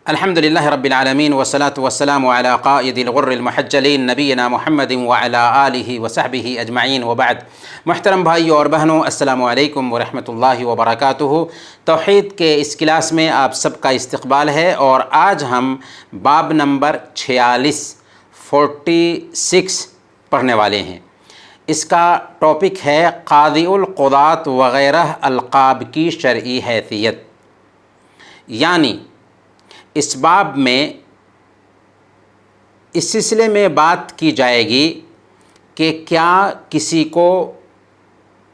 الحمدللہ رب العالمین والصلاة والسلام علی قائد الغر المحجلین نبینا محمد وعلی آلہ وصحبہ اجمعین وبعد۔ محترم بھائیو اور بہنوں، السلام علیکم ورحمۃ اللہ وبرکاتہ۔ توحید کے اس کلاس میں آپ سب کا استقبال ہے، اور آج ہم باب نمبر 46 پڑھنے والے ہیں۔ اس کا ٹاپک ہے قاضی القضات وغیرہ القاب کی شرعی حیثیت، یعنی اس باب میں اس سلسلے میں بات کی جائے گی کہ کیا کسی کو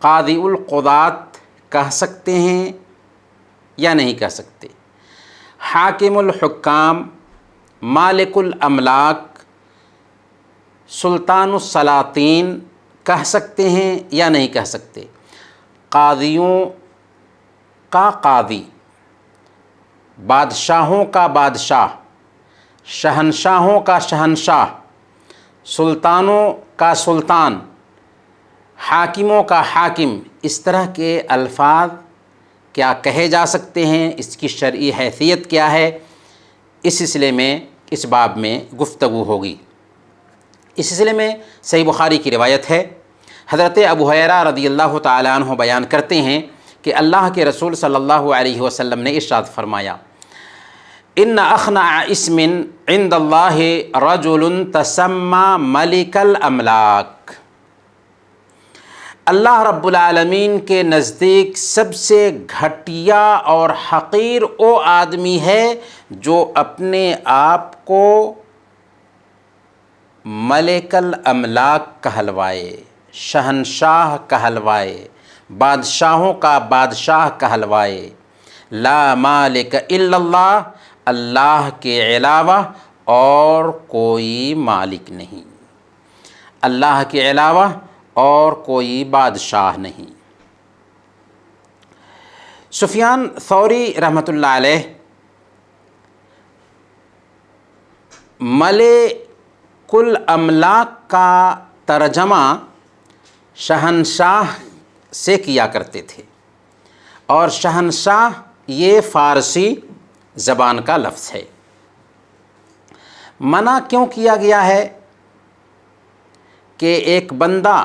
قاضی القضات کہہ سکتے ہیں یا نہیں کہہ سکتے، حاکم الحکام، مالک الاملاک، سلطان السلاطین کہہ سکتے ہیں یا نہیں کہہ سکتے۔ قاضیوں کا قاضی، بادشاہوں کا بادشاہ، شہنشاہوں کا شہنشاہ، سلطانوں کا سلطان، حاکموں کا حاکم، اس طرح کے الفاظ کیا کہے جا سکتے ہیں، اس کی شرعی حیثیت کیا ہے، اس سلسلے میں اس باب میں گفتگو ہوگی۔ اس سلسلے میں صحیح بخاری کی روایت ہے، حضرت ابو ہریرہ رضی اللہ تعالیٰ عنہ بیان کرتے ہیں کہ اللہ کے رسول صلی اللہ علیہ وسلم نے ارشاد فرمایا: ان اخنع اسم عند اللہ رجل تسمى ملک الاملاک۔ اللہ رب العالمین کے نزدیک سب سے گھٹیا اور حقیر وہ آدمی ہے جو اپنے آپ کو ملک الاملاک کہلوائے، شہنشاہ کہلوائے، بادشاہوں کا بادشاہ کہلوائے۔ لا مالک الا اللہ، اللہ کے علاوہ اور کوئی مالک نہیں، اللہ کے علاوہ اور کوئی بادشاہ نہیں۔ سفیان ثوری رحمۃ اللہ علیہ ملک الاملاک کا ترجمہ شہنشاہ سے کیا کرتے تھے، اور شہنشاہ یہ فارسی زبان کا لفظ ہے۔ منع کیوں کیا گیا ہے کہ ایک بندہ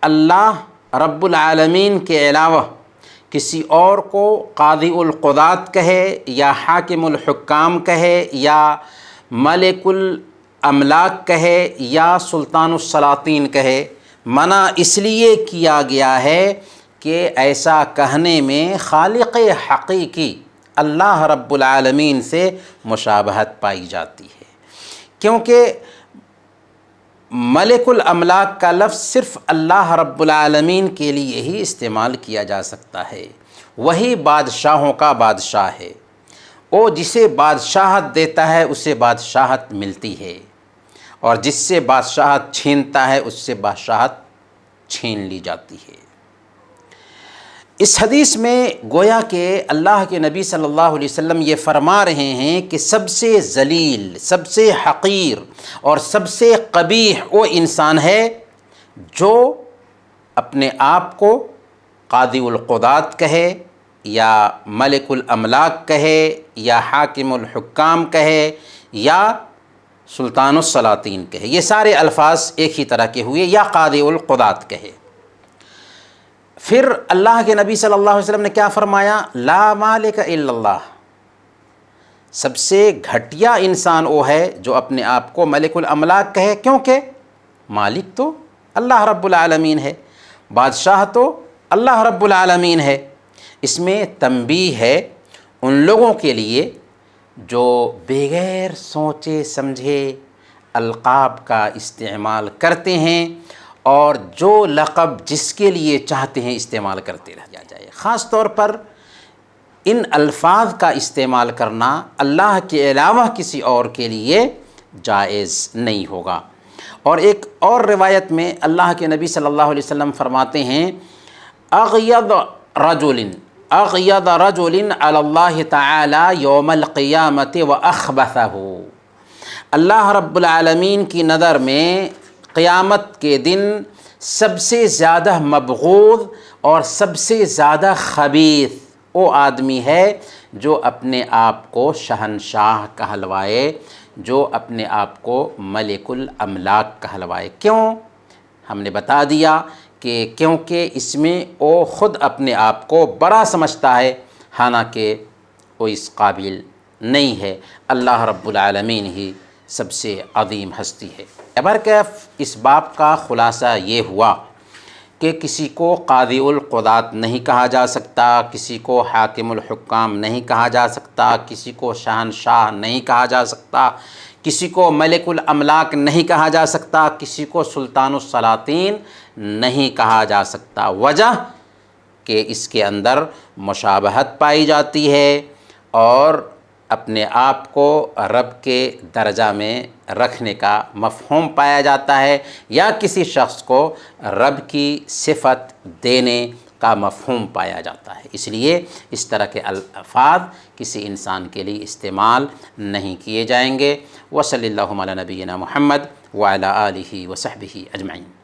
اللہ رب العالمین کے علاوہ کسی اور کو قاضی القضات کہے یا حاکم الحکام کہے یا ملک الاملاک کہے یا سلطان السلاطین کہے۔ منع اس لیے کیا گیا ہے کہ ایسا کہنے میں خالق حقیقی اللہ رب العالمین سے مشابہت پائی جاتی ہے، کیونکہ ملک الاملاک کا لفظ صرف اللہ رب العالمین کے لیے ہی استعمال کیا جا سکتا ہے۔ وہی بادشاہوں کا بادشاہ ہے، وہ جسے بادشاہت دیتا ہے اسے بادشاہت ملتی ہے، اور جس سے بادشاہت چھینتا ہے اس سے بادشاہت چھین لی جاتی ہے۔ اس حدیث میں گویا کہ اللہ کے نبی صلی اللہ علیہ وسلم یہ فرما رہے ہیں کہ سب سے ذلیل، سب سے حقیر اور سب سے قبیح وہ انسان ہے جو اپنے آپ کو قاضی القضات کہے یا ملک الاملاک کہے یا حاکم الحکام کہے یا سلطان السلاطین کہے۔ یہ سارے الفاظ ایک ہی طرح کے ہوئے، یا قاضی القضات کہے۔ پھر اللہ کے نبی صلی اللہ علیہ وسلم نے کیا فرمایا؟ لا مالک الا اللہ۔ سب سے گھٹیا انسان وہ ہے جو اپنے آپ کو ملک الاملاک کہے، کیونکہ مالک تو اللہ رب العالمین ہے، بادشاہ تو اللہ رب العالمین ہے۔ اس میں تنبیہ ہے ان لوگوں کے لیے جو بغیر سوچے سمجھے القاب کا استعمال کرتے ہیں، اور جو لقب جس کے لیے چاہتے ہیں استعمال کرتے رہ جائے۔ خاص طور پر ان الفاظ کا استعمال کرنا اللہ کے علاوہ کسی اور کے لیے جائز نہیں ہوگا۔ اور ایک اور روایت میں اللہ کے نبی صلی اللہ علیہ وسلم فرماتے ہیں: اغید رجل علی اللہ تعالی یوم القیامت واخبثہ۔ اللہ رب العالمین کی نظر میں قیامت کے دن سب سے زیادہ مبغوض اور سب سے زیادہ خبیث وہ آدمی ہے جو اپنے آپ کو شہنشاہ کہلوائے، جو اپنے آپ کو ملک الاملاک کہلوائے۔ کیوں؟ ہم نے بتا دیا کہ کیونکہ اس میں وہ خود اپنے آپ کو بڑا سمجھتا ہے، حالانکہ وہ اس قابل نہیں ہے۔ اللہ رب العالمین ہی سب سے عظیم ہستی ہے۔ برکیف اس باب کا خلاصہ یہ ہوا کہ کسی کو قاضی القضات نہیں کہا جا سکتا، کسی کو حاکم الحکام نہیں کہا جا سکتا، کسی کو شہنشاہ نہیں کہا جا سکتا، کسی کو ملک الاملاک نہیں کہا جا سکتا، کسی کو سلطان السلاطین نہیں کہا جا سکتا۔ وجہ کہ اس کے اندر مشابہت پائی جاتی ہے اور اپنے آپ کو رب کے درجہ میں رکھنے کا مفہوم پایا جاتا ہے، یا کسی شخص کو رب کی صفت دینے کا مفہوم پایا جاتا ہے۔ اس لیے اس طرح کے الفاظ کسی انسان کے لیے استعمال نہیں کیے جائیں گے۔ وصلی اللہ علی نبینا محمد وعلی آلہ وصحبہ اجمعین۔